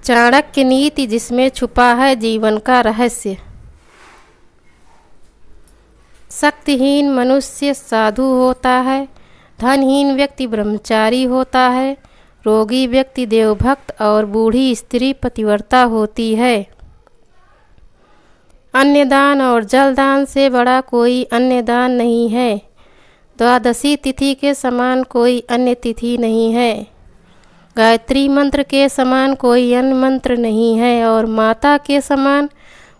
चाणक्य नीति, जिसमें छुपा है जीवन का रहस्य। शक्तिहीन मनुष्य साधु होता है, धनहीन व्यक्ति ब्रह्मचारी होता है, रोगी व्यक्ति देवभक्त और बूढ़ी स्त्री पतिव्रता होती है। अन्नदान और जलदान से बड़ा कोई अन्य दान नहीं है। द्वादशी तिथि के समान कोई अन्य तिथि नहीं है। गायत्री मंत्र के समान कोई अन्य मंत्र नहीं है और माता के समान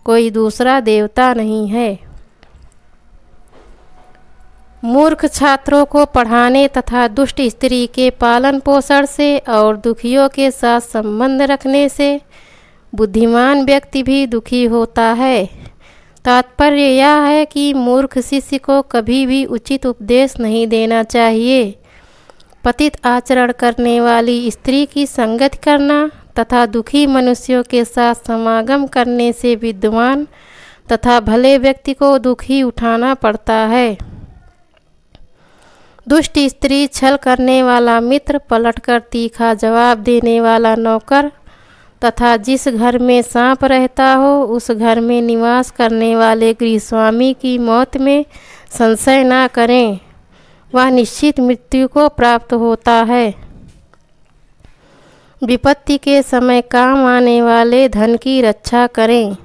कोई दूसरा देवता नहीं है। मूर्ख छात्रों को पढ़ाने तथा दुष्ट स्त्री के पालन पोषण से और दुखियों के साथ संबंध रखने से बुद्धिमान व्यक्ति भी दुखी होता है। तात्पर्य यह है कि मूर्ख शिष्य को कभी भी उचित उपदेश नहीं देना चाहिए। पतित आचरण करने वाली स्त्री की संगति करना तथा दुखी मनुष्यों के साथ समागम करने से विद्वान तथा भले व्यक्ति को दुखी उठाना पड़ता है। दुष्ट स्त्री, छल करने वाला मित्र, पलटकर तीखा जवाब देने वाला नौकर तथा जिस घर में सांप रहता हो उस घर में निवास करने वाले गृहस्वामी की मौत में संशय न करें, वह निश्चित मृत्यु को प्राप्त होता है। विपत्ति के समय काम आने वाले धन की रक्षा करें।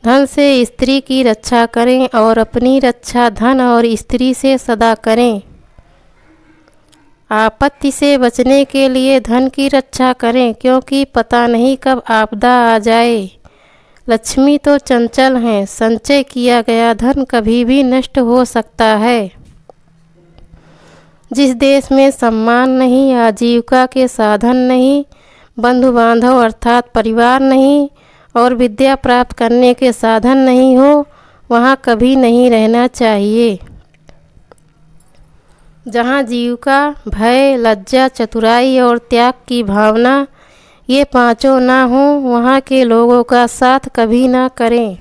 धन से स्त्री की रक्षा करें और अपनी रक्षा धन और स्त्री से सदा करें। आपत्ति से बचने के लिए धन की रक्षा करें, क्योंकि पता नहीं कब आपदा आ जाए। लक्ष्मी तो चंचल हैं, संचय किया गया धन कभी भी नष्ट हो सकता है। जिस देश में सम्मान नहीं, आजीविका के साधन नहीं, बंधु बांधव अर्थात परिवार नहीं और विद्या प्राप्त करने के साधन नहीं हो, वहाँ कभी नहीं रहना चाहिए। जहाँ जीविका, भय, लज्जा, चतुराई और त्याग की भावना ये पांचों ना हो, वहाँ के लोगों का साथ कभी ना करें।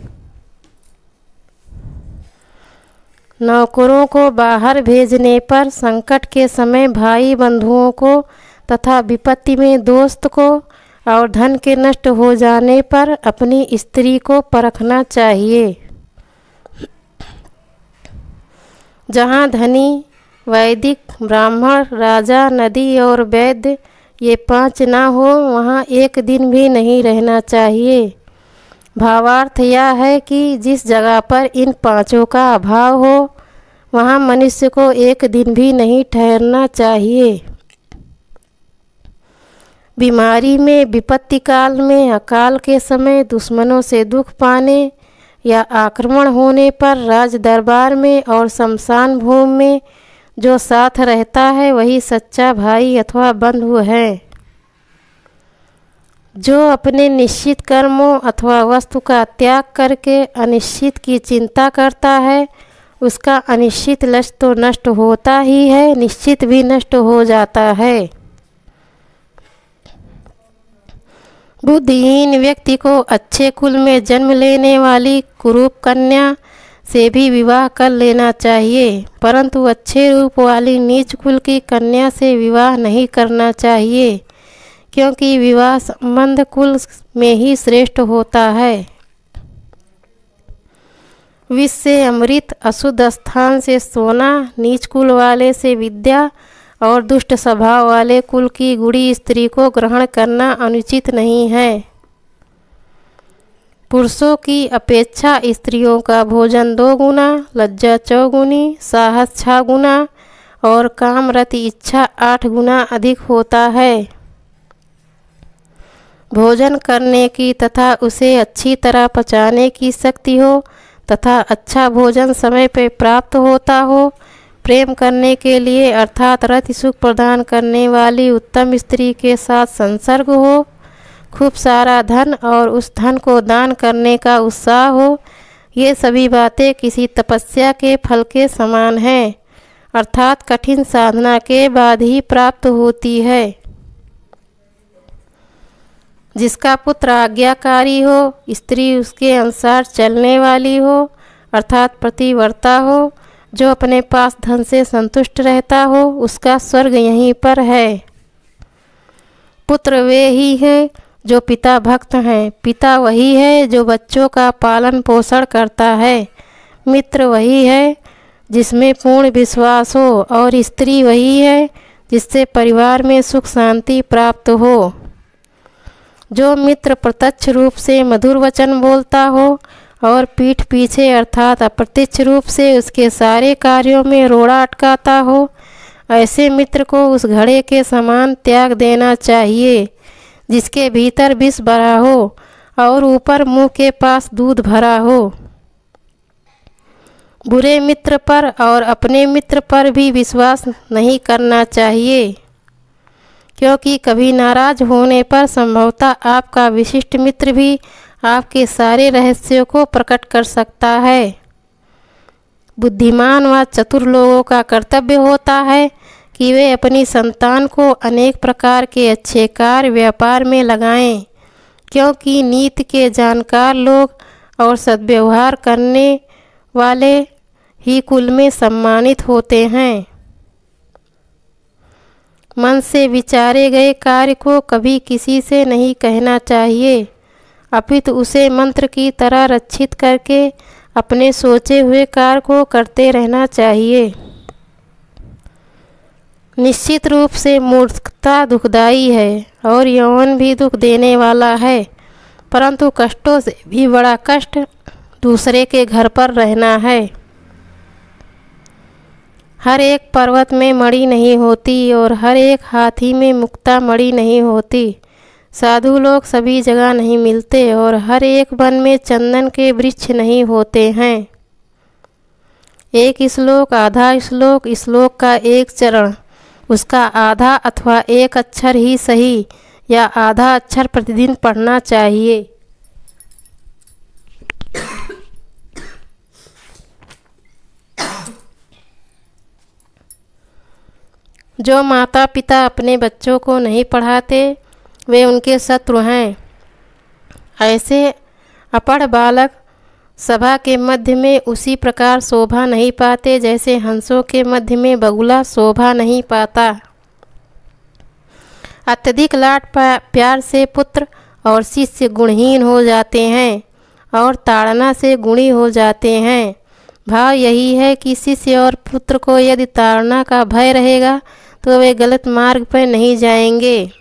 नौकरों को बाहर भेजने पर संकट के समय भाई बंधुओं को तथा विपत्ति में दोस्त को और धन के नष्ट हो जाने पर अपनी स्त्री को परखना चाहिए। जहाँ धनी, वैदिक, ब्राह्मण, राजा, नदी और वैद्य ये पांच ना हो, वहाँ एक दिन भी नहीं रहना चाहिए। भावार्थ यह है कि जिस जगह पर इन पांचों का अभाव हो, वहाँ मनुष्य को एक दिन भी नहीं ठहरना चाहिए। बीमारी में, विपत्ति काल में, अकाल के समय, दुश्मनों से दुख पाने या आक्रमण होने पर, राज दरबार में और शमशान भूमि में जो साथ रहता है वही सच्चा भाई अथवा बंधु है। जो अपने निश्चित कर्मों अथवा वस्तु का त्याग करके अनिश्चित की चिंता करता है, उसका अनिश्चित लक्ष्य तो नष्ट होता ही है, निश्चित भी नष्ट हो जाता है। बुद्धिहीन व्यक्ति को अच्छे कुल में जन्म लेने वाली कुरूप कन्या से भी विवाह कर लेना चाहिए, परंतु अच्छे रूप वाली नीच कुल की कन्या से विवाह नहीं करना चाहिए, क्योंकि विवाह संबंध कुल में ही श्रेष्ठ होता है। विष से अमृत, अशुद्ध स्थान से सोना, नीच कुल वाले से विद्या और दुष्ट स्वभाव वाले कुल की गुड़ी स्त्री को ग्रहण करना अनुचित नहीं है। पुरुषों की अपेक्षा स्त्रियों का भोजन 2 गुना, लज्जा 4 गुनी, साहस 6 गुना और कामरति इच्छा 8 गुना अधिक होता है। भोजन करने की तथा उसे अच्छी तरह पचाने की शक्ति हो तथा अच्छा भोजन समय पर प्राप्त होता हो, प्रेम करने के लिए अर्थात रति सुख प्रदान करने वाली उत्तम स्त्री के साथ संसर्ग हो, खूब सारा धन और उस धन को दान करने का उत्साह हो, ये सभी बातें किसी तपस्या के फल के समान हैं, अर्थात कठिन साधना के बाद ही प्राप्त होती है। जिसका पुत्र आज्ञाकारी हो, स्त्री उसके अनुसार चलने वाली हो अर्थात प्रतिव्रता हो, जो अपने पास धन से संतुष्ट रहता हो, उसका स्वर्ग यहीं पर है। पुत्र वे ही हैं जो पिता भक्त हैं। पिता वही है जो बच्चों का पालन पोषण करता है। मित्र वही है जिसमें पूर्ण विश्वास हो, और स्त्री वही है जिससे परिवार में सुख शांति प्राप्त हो। जो मित्र प्रत्यक्ष रूप से मधुर वचन बोलता हो और पीठ पीछे अर्थात अप्रत्यक्ष रूप से उसके सारे कार्यों में रोड़ा अटकाता हो, ऐसे मित्र को उस घड़े के समान त्याग देना चाहिए जिसके भीतर विष भरा हो और ऊपर मुंह के पास दूध भरा हो। बुरे मित्र पर और अपने मित्र पर भी विश्वास नहीं करना चाहिए, क्योंकि कभी नाराज होने पर संभवतः आपका विशिष्ट मित्र भी आपके सारे रहस्यों को प्रकट कर सकता है। बुद्धिमान व चतुर लोगों का कर्तव्य होता है कि वे अपनी संतान को अनेक प्रकार के अच्छे कार्य व्यापार में लगाएं, क्योंकि नीति के जानकार लोग और सद्व्यवहार करने वाले ही कुल में सम्मानित होते हैं। मन से विचारे गए कार्य को कभी किसी से नहीं कहना चाहिए, अपितु उसे मंत्र की तरह रक्षित करके अपने सोचे हुए कार्य को करते रहना चाहिए। निश्चित रूप से मूर्खता दुखदायी है और यौवन भी दुख देने वाला है, परंतु कष्टों से भी बड़ा कष्ट दूसरे के घर पर रहना है। हर एक पर्वत में मणि नहीं होती और हर एक हाथी में मुक्ता मणि नहीं होती। साधु लोग सभी जगह नहीं मिलते और हर एक वन में चंदन के वृक्ष नहीं होते हैं। एक श्लोक आधा श्लोक, श्लोक का एक चरण, उसका आधा अथवा एक अक्षर ही सही या आधा अक्षर प्रतिदिन पढ़ना चाहिए। जो माता पिता अपने बच्चों को नहीं पढ़ाते वे उनके शत्रु हैं। ऐसे अपढ़ बालक सभा के मध्य में उसी प्रकार शोभा नहीं पाते जैसे हंसों के मध्य में बगुला शोभा नहीं पाता। अत्यधिक लाड प्यार से पुत्र और शिष्य गुणहीन हो जाते हैं और ताड़ना से गुणी हो जाते हैं। भाव यही है कि शिष्य और पुत्र को यदि ताड़ना का भय रहेगा तो वे गलत मार्ग पर नहीं जाएंगे।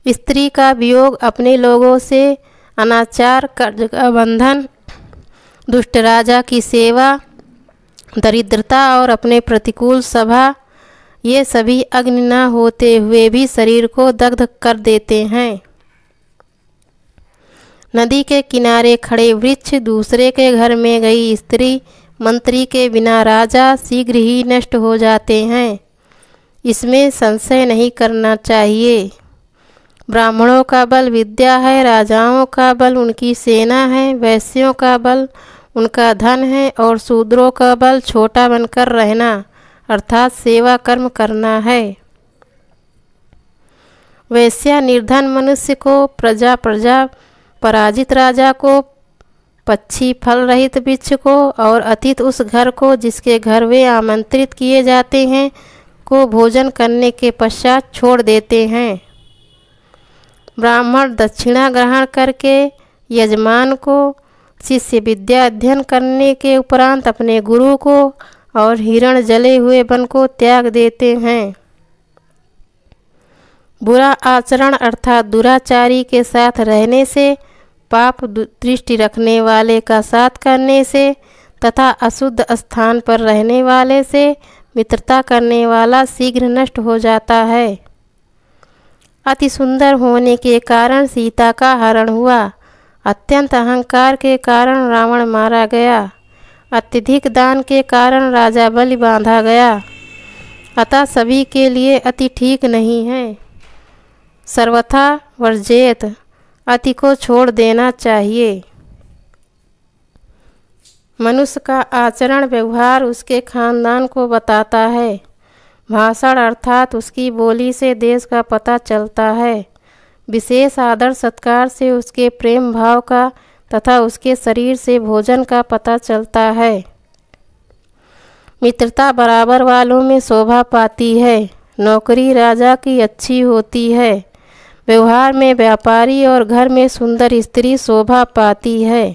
स्त्री का वियोग अपने लोगों से अनाचार, कर्ज का बंधन, दुष्ट राजा की सेवा, दरिद्रता और अपने प्रतिकूल सभा, ये सभी अग्नि न होते हुए भी शरीर को दग्ध कर देते हैं। नदी के किनारे खड़े वृक्ष, दूसरे के घर में गई स्त्री, मंत्री के बिना राजा शीघ्र ही नष्ट हो जाते हैं, इसमें संशय नहीं करना चाहिए। ब्राह्मणों का बल विद्या है, राजाओं का बल उनकी सेना है, वैश्यों का बल उनका धन है और शूद्रों का बल छोटा बनकर रहना अर्थात सेवा कर्म करना है। वैश्या निर्धन मनुष्य को, प्रजा पराजित राजा को, पक्षी फल रहित वृक्ष को और अतिथि उस घर को जिसके घर वे आमंत्रित किए जाते हैं को भोजन करने के पश्चात छोड़ देते हैं। ब्राह्मण दक्षिणा ग्रहण करके यजमान को, शिष्य विद्या अध्ययन करने के उपरांत अपने गुरु को और हिरण जले हुए वन को त्याग देते हैं। बुरा आचरण अर्थात दुराचारी के साथ रहने से, पाप दृष्टि रखने वाले का साथ करने से तथा अशुद्ध स्थान पर रहने वाले से मित्रता करने वाला शीघ्र नष्ट हो जाता है। अति सुंदर होने के कारण सीता का हरण हुआ, अत्यंत अहंकार के कारण रावण मारा गया, अत्यधिक दान के कारण राजा बलि बांधा गया। अतः सभी के लिए अति ठीक नहीं है। सर्वथा वर्जेत, अति को छोड़ देना चाहिए। मनुष्य का आचरण व्यवहार उसके खानदान को बताता है। भाषण अर्थात उसकी बोली से देश का पता चलता है। विशेष आदर सत्कार से उसके प्रेम भाव का तथा उसके शरीर से भोजन का पता चलता है। मित्रता बराबर वालों में शोभा पाती है। नौकरी राजा की अच्छी होती है, व्यवहार में व्यापारी और घर में सुंदर स्त्री शोभा पाती है।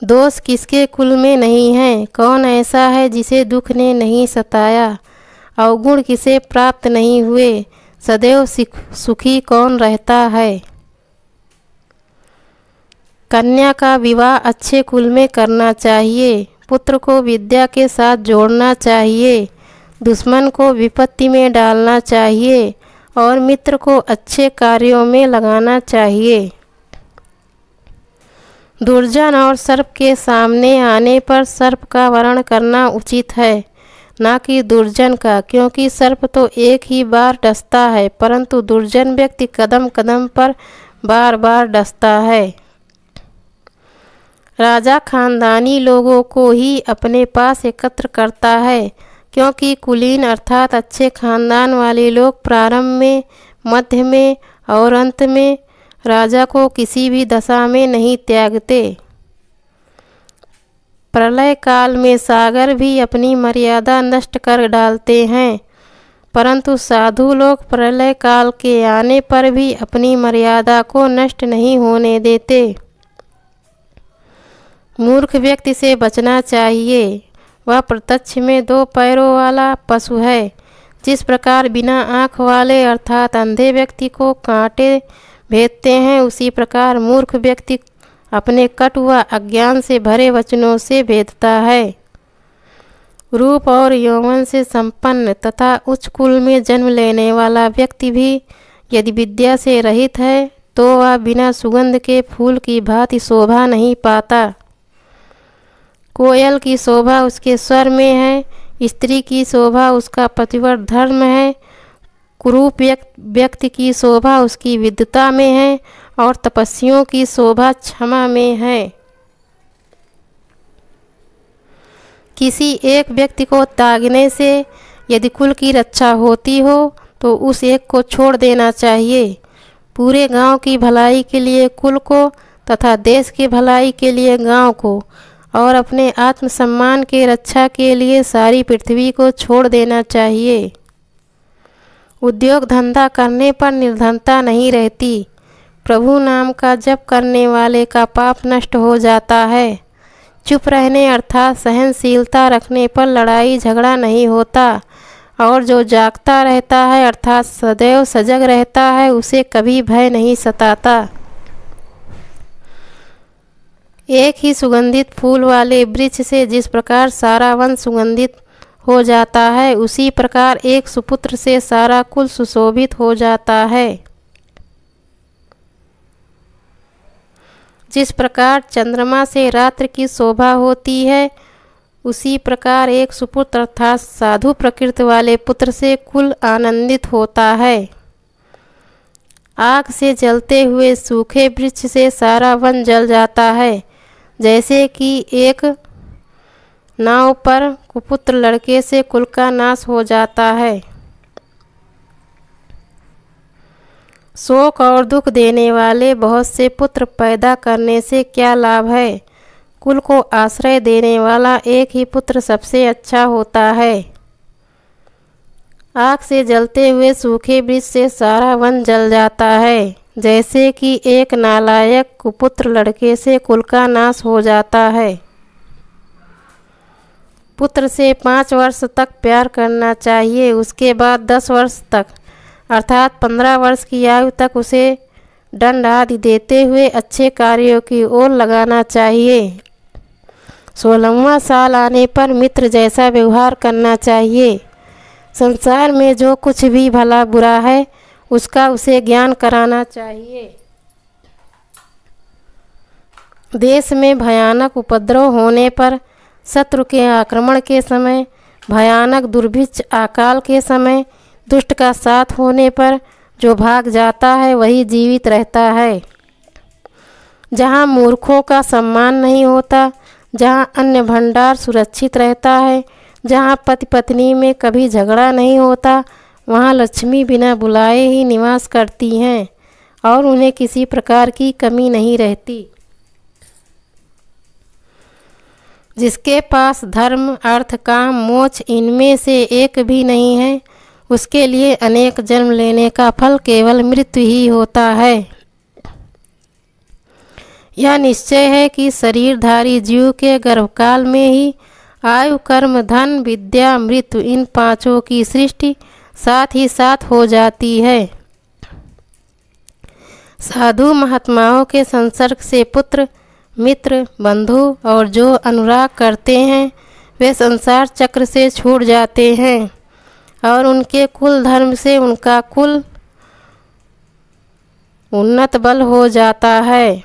दोष किसके कुल में नहीं है? कौन ऐसा है जिसे दुख ने नहीं सताया? अवगुण किसे प्राप्त नहीं हुए? सदैव सुखी कौन रहता है? कन्या का विवाह अच्छे कुल में करना चाहिए। पुत्र को विद्या के साथ जोड़ना चाहिए। दुश्मन को विपत्ति में डालना चाहिए और मित्र को अच्छे कार्यों में लगाना चाहिए। दुर्जन और सर्प के सामने आने पर सर्प का वरण करना उचित है, ना कि दुर्जन का, क्योंकि सर्प तो एक ही बार डसता है, परंतु दुर्जन व्यक्ति कदम कदम पर बार बार डसता है। राजा खानदानी लोगों को ही अपने पास एकत्र करता है, क्योंकि कुलीन अर्थात अच्छे खानदान वाले लोग प्रारंभ में, मध्य में और अंत में राजा को किसी भी दशा में नहीं त्यागते। प्रलय काल में सागर भी अपनी मर्यादा नष्ट कर डालते हैं, परंतु साधु लोग प्रलय काल के आने पर भी अपनी मर्यादा को नष्ट नहीं होने देते। मूर्ख व्यक्ति से बचना चाहिए। वह प्रत्यक्ष में 2 पैरों वाला पशु है। जिस प्रकार बिना आँख वाले अर्थात अंधे व्यक्ति को कांटे भेदते हैं, उसी प्रकार मूर्ख व्यक्ति अपने कटु व अज्ञान से भरे वचनों से भेदता है। रूप और यौवन से संपन्न तथा उच्च कुल में जन्म लेने वाला व्यक्ति भी यदि विद्या से रहित है तो वह बिना सुगंध के फूल की भांति शोभा नहीं पाता। कोयल की शोभा उसके स्वर में है, स्त्री की शोभा उसका पतिव्रत धर्म है, कुरूप व्यक्ति की शोभा उसकी विद्वता में है और तपस्वियों की शोभा क्षमा में है। किसी एक व्यक्ति को त्यागने से यदि कुल की रक्षा होती हो तो उस एक को छोड़ देना चाहिए। पूरे गांव की भलाई के लिए कुल को तथा देश की भलाई के लिए गांव को और अपने आत्मसम्मान के रक्षा के लिए सारी पृथ्वी को छोड़ देना चाहिए। उद्योग धंधा करने पर निर्धनता नहीं रहती। प्रभु नाम का जप करने वाले का पाप नष्ट हो जाता है। चुप रहने अर्थात सहनशीलता रखने पर लड़ाई झगड़ा नहीं होता और जो जागता रहता है अर्थात सदैव सजग रहता है उसे कभी भय नहीं सताता। एक ही सुगंधित फूल वाले वृक्ष से जिस प्रकार सारा वन सुगंधित हो जाता है, उसी प्रकार एक सुपुत्र से सारा कुल सुशोभित हो जाता है। जिस प्रकार चंद्रमा से रात्रि की शोभा होती है, उसी प्रकार एक सुपुत्र अर्थात साधु प्रकृति वाले पुत्र से कुल आनंदित होता है। आग से जलते हुए सूखे वृक्ष से सारा वन जल जाता है, जैसे कि एक नाव पर कुपुत्र लड़के से कुल का नाश हो जाता है। शोक और दुख देने वाले बहुत से पुत्र पैदा करने से क्या लाभ है? कुल को आश्रय देने वाला एक ही पुत्र सबसे अच्छा होता है। आग से जलते हुए सूखे वृक्ष से सारा वन जल जाता है, जैसे कि एक नालायक कुपुत्र लड़के से कुल का नाश हो जाता है। पुत्र से 5 वर्ष तक प्यार करना चाहिए, उसके बाद 10 वर्ष तक अर्थात 15 वर्ष की आयु तक उसे दंड आदि देते हुए अच्छे कार्यों की ओर लगाना चाहिए। 16वां साल आने पर मित्र जैसा व्यवहार करना चाहिए। संसार में जो कुछ भी भला बुरा है उसका उसे ज्ञान कराना चाहिए। देश में भयानक उपद्रव होने पर, शत्रु के आक्रमण के समय, भयानक दुर्भिक्ष अकाल के समय, दुष्ट का साथ होने पर जो भाग जाता है वही जीवित रहता है। जहाँ मूर्खों का सम्मान नहीं होता, जहाँ अन्न भंडार सुरक्षित रहता है, जहाँ पति पत्नी में कभी झगड़ा नहीं होता, वहाँ लक्ष्मी बिना बुलाए ही निवास करती हैं और उन्हें किसी प्रकार की कमी नहीं रहती। जिसके पास धर्म, अर्थ, काम, मोक्ष इनमें से एक भी नहीं है, उसके लिए अनेक जन्म लेने का फल केवल मृत्यु ही होता है। यह निश्चय है कि शरीरधारी जीव के गर्भकाल में ही आयु, कर्म, धन, विद्या, मृत्यु इन पांचों की सृष्टि साथ ही साथ हो जाती है। साधु महात्माओं के संसर्ग से पुत्र, मित्र, बंधु और जो अनुराग करते हैं वे संसार चक्र से छूट जाते हैं और उनके कुल धर्म से उनका कुल उन्नत बल हो जाता है।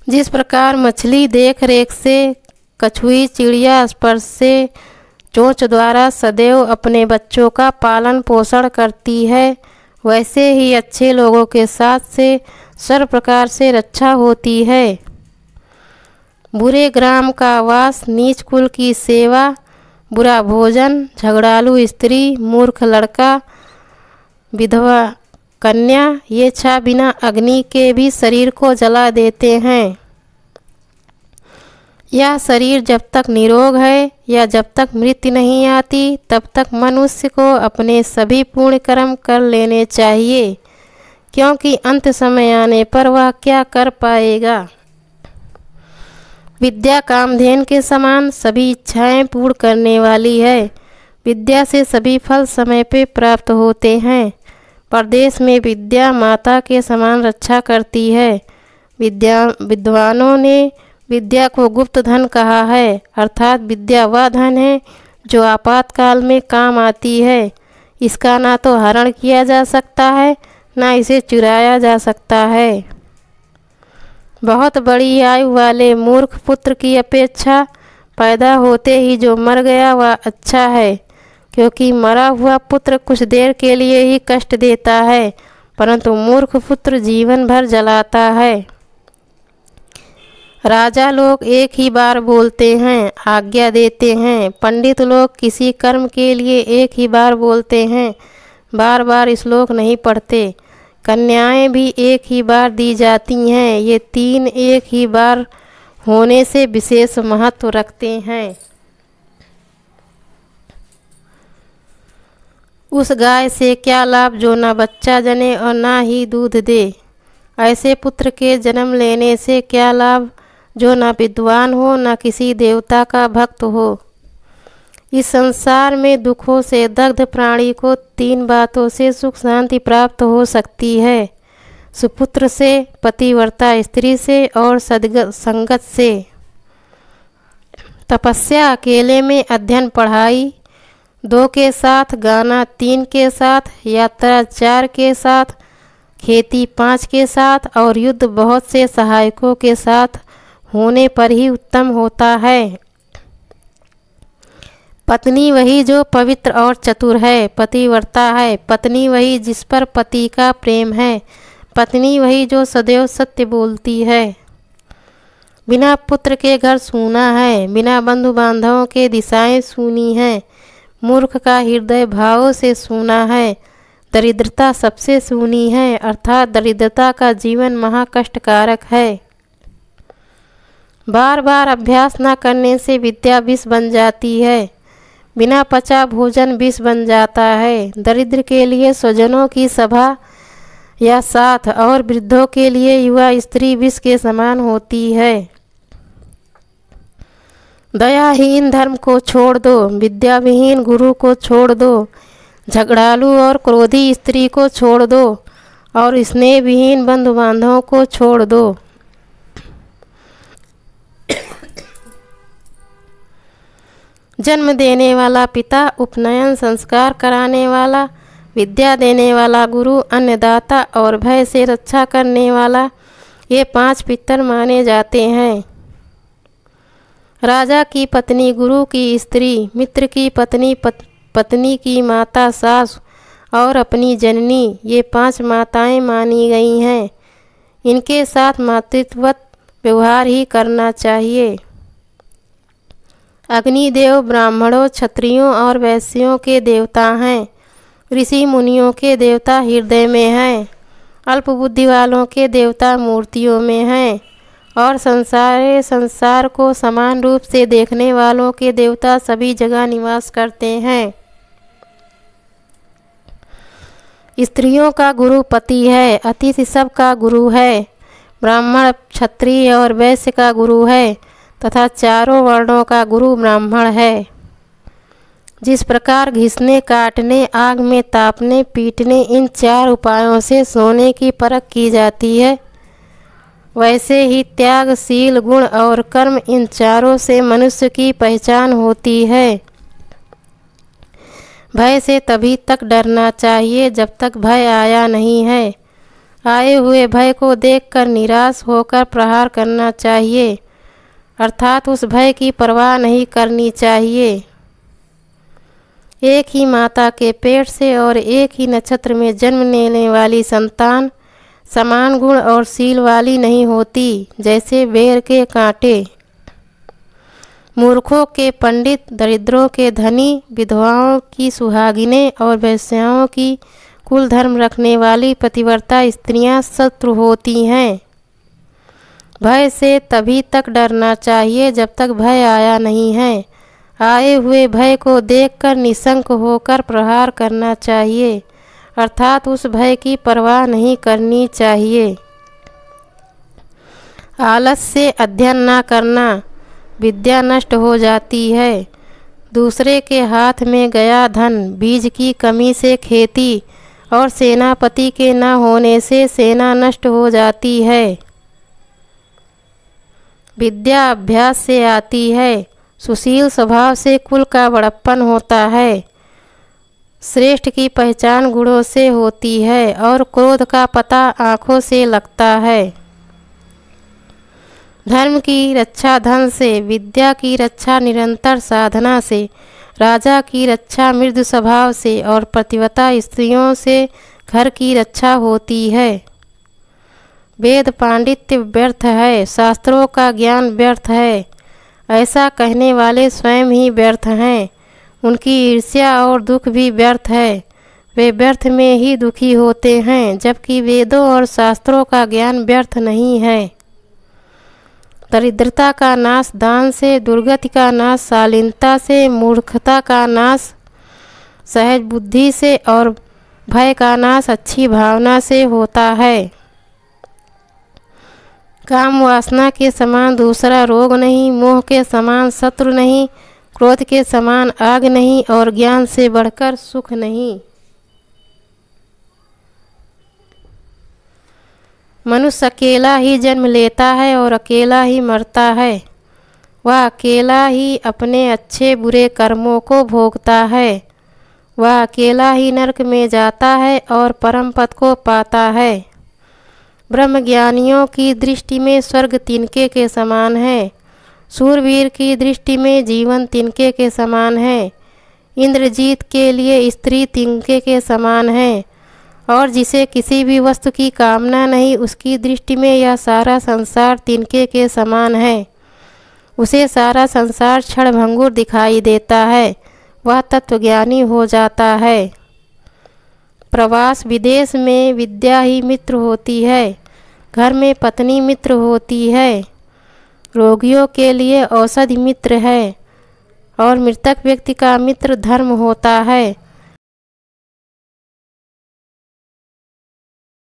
जिस प्रकार मछली देख रेख से, कछुई चिड़िया स्पर्श से, चोंच द्वारा सदैव अपने बच्चों का पालन पोषण करती है, वैसे ही अच्छे लोगों के साथ से सर्व प्रकार से रक्षा होती है। बुरे ग्राम का वास, नीच कुल की सेवा, बुरा भोजन, झगड़ालू स्त्री, मूर्ख लड़का, विधवा कन्या ये छह बिना अग्नि के भी शरीर को जला देते हैं। यह शरीर जब तक निरोग है या जब तक मृत्यु नहीं आती तब तक मनुष्य को अपने सभी पुण्य कर्म कर लेने चाहिए, क्योंकि अंत समय आने पर वह क्या कर पाएगा। विद्या कामधेनु के समान सभी इच्छाएं पूर्ण करने वाली है। विद्या से सभी फल समय पे प्राप्त होते हैं। परदेश में विद्या माता के समान रक्षा करती है। विद्वानों ने विद्या को गुप्त धन कहा है, अर्थात विद्या वह धन है जो आपातकाल में काम आती है। इसका ना तो हरण किया जा सकता है, ना इसे चुराया जा सकता है। बहुत बड़ी आयु वाले मूर्ख पुत्र की अपेक्षा पैदा होते ही जो मर गया वह अच्छा है, क्योंकि मरा हुआ पुत्र कुछ देर के लिए ही कष्ट देता है, परंतु मूर्ख पुत्र जीवन भर जलाता है। राजा लोग एक ही बार बोलते हैं, आज्ञा देते हैं। पंडित लोग किसी कर्म के लिए एक ही बार बोलते हैं, बार बार श्लोक नहीं पढ़ते। कन्याएं भी एक ही बार दी जाती हैं। ये तीन एक ही बार होने से विशेष महत्व रखते हैं। उस गाय से क्या लाभ जो ना बच्चा जने और ना ही दूध दे। ऐसे पुत्र के जन्म लेने से क्या लाभ जो ना विद्वान हो, ना किसी देवता का भक्त हो। इस संसार में दुखों से दग्ध प्राणी को तीन बातों से सुख शांति प्राप्त हो सकती है: सुपुत्र से, पतिव्रता स्त्री से और संगत से। तपस्या अकेले में, अध्ययन पढ़ाई 2 के साथ, गाना 3 के साथ, यात्रा 4 के साथ, खेती 5 के साथ और युद्ध बहुत से सहायकों के साथ होने पर ही उत्तम होता है। पत्नी वही जो पवित्र और चतुर है, पतिव्रता है। पत्नी वही जिस पर पति का प्रेम है। पत्नी वही जो सदैव सत्य बोलती है। बिना पुत्र के घर सूना है, बिना बंधु बांधवों के दिशाएं सूनी हैं। मूर्ख का हृदय भावों से सूना है। दरिद्रता सबसे सूनी है, अर्थात दरिद्रता का जीवन महाकष्टकारक है। बार बार अभ्यास न करने से विद्या विष बन जाती है। बिना पचा भोजन विष बन जाता है। दरिद्र के लिए स्वजनों की सभा या साथ और वृद्धों के लिए युवा स्त्री विष के समान होती है। दयाहीन धर्म को छोड़ दो, विद्याविहीन गुरु को छोड़ दो, झगड़ालू और क्रोधी स्त्री को छोड़ दो और स्नेहविहीन बंधु बांधवों को छोड़ दो। जन्म देने वाला पिता, उपनयन संस्कार कराने वाला, विद्या देने वाला गुरु, अन्नदाता और भय से रक्षा करने वाला, ये 5 पितर माने जाते हैं। राजा की पत्नी, गुरु की स्त्री, मित्र की पत्नी, पत्नी की माता, सास और अपनी जननी, ये 5 माताएं मानी गई हैं। इनके साथ मातृत्ववत व्यवहार ही करना चाहिए। अग्निदेव ब्राह्मणों, क्षत्रियों और वैश्यों के देवता हैं। ऋषि मुनियों के देवता हृदय में हैं। अल्प बुद्धि वालों के देवता मूर्तियों में हैं और संसार को समान रूप से देखने वालों के देवता सभी जगह निवास करते हैं। स्त्रियों का गुरु पति है, अतिथि सबका गुरु है। ब्राह्मण, क्षत्रिय और वैश्य का गुरु है तथा चारों वर्णों का गुरु ब्राह्मण है। जिस प्रकार घिसने, काटने, आग में तापने, पीटने इन 4 उपायों से सोने की परख की जाती है, वैसे ही त्याग, शील, गुण और कर्म इन चारों से मनुष्य की पहचान होती है। भय से तभी तक डरना चाहिए जब तक भय आया नहीं है। आए हुए भय को देखकर निराश होकर प्रहार करना चाहिए, अर्थात उस भय की परवाह नहीं करनी चाहिए। एक ही माता के पेट से और एक ही नक्षत्र में जन्म लेने वाली संतान समान गुण और शील वाली नहीं होती, जैसे बेर के कांटे। मूर्खों के पंडित, दरिद्रों के धनी, विधवाओं की सुहागिनें और वैश्याओं की कुल धर्म रखने वाली पतिव्रता स्त्रियां शत्रु होती हैं। भय से तभी तक डरना चाहिए जब तक भय आया नहीं है। आए हुए भय को देखकर निशंक होकर प्रहार करना चाहिए, अर्थात उस भय की परवाह नहीं करनी चाहिए। आलस से अध्ययन न करना, विद्या नष्ट हो जाती है। दूसरे के हाथ में गया धन, बीज की कमी से खेती और सेनापति के न होने से सेना नष्ट हो जाती है। विद्या अभ्यास से आती है, सुशील स्वभाव से कुल का बड़प्पन होता है। श्रेष्ठ की पहचान गुणों से होती है और क्रोध का पता आँखों से लगता है। धर्म की रक्षा धन से, विद्या की रक्षा निरंतर साधना से, राजा की रक्षा मृदु स्वभाव से और पतिव्रता स्त्रियों से घर की रक्षा होती है। वेद पांडित्य व्यर्थ है, शास्त्रों का ज्ञान व्यर्थ है, ऐसा कहने वाले स्वयं ही व्यर्थ हैं। उनकी ईर्ष्या और दुख भी व्यर्थ है, वे व्यर्थ में ही दुखी होते हैं, जबकि वेदों और शास्त्रों का ज्ञान व्यर्थ नहीं है। दरिद्रता का नाश दान से, दुर्गति का नाश शालीनता से, मूर्खता का नाश सहज बुद्धि से और भय का नाश अच्छी भावना से होता है। काम वासना के समान दूसरा रोग नहीं, मोह के समान शत्रु नहीं, क्रोध के समान आग नहीं और ज्ञान से बढ़कर सुख नहीं। मनुष्य अकेला ही जन्म लेता है और अकेला ही मरता है। वह अकेला ही अपने अच्छे बुरे कर्मों को भोगता है। वह अकेला ही नरक में जाता है और परम पद को पाता है। ब्रह्मज्ञानियों की दृष्टि में स्वर्ग तिनके के समान है, शूरवीर की दृष्टि में जीवन तिनके के समान है, इंद्रजीत के लिए स्त्री तिनके के समान है और जिसे किसी भी वस्तु की कामना नहीं, उसकी दृष्टि में यह सारा संसार तिनके के समान है। उसे सारा संसार क्षणभंगुर दिखाई देता है, वह तत्वज्ञानी हो जाता है। प्रवास विदेश में विद्या ही मित्र होती है, घर में पत्नी मित्र होती है, रोगियों के लिए औषधि मित्र है और मृतक व्यक्ति का मित्र धर्म होता है।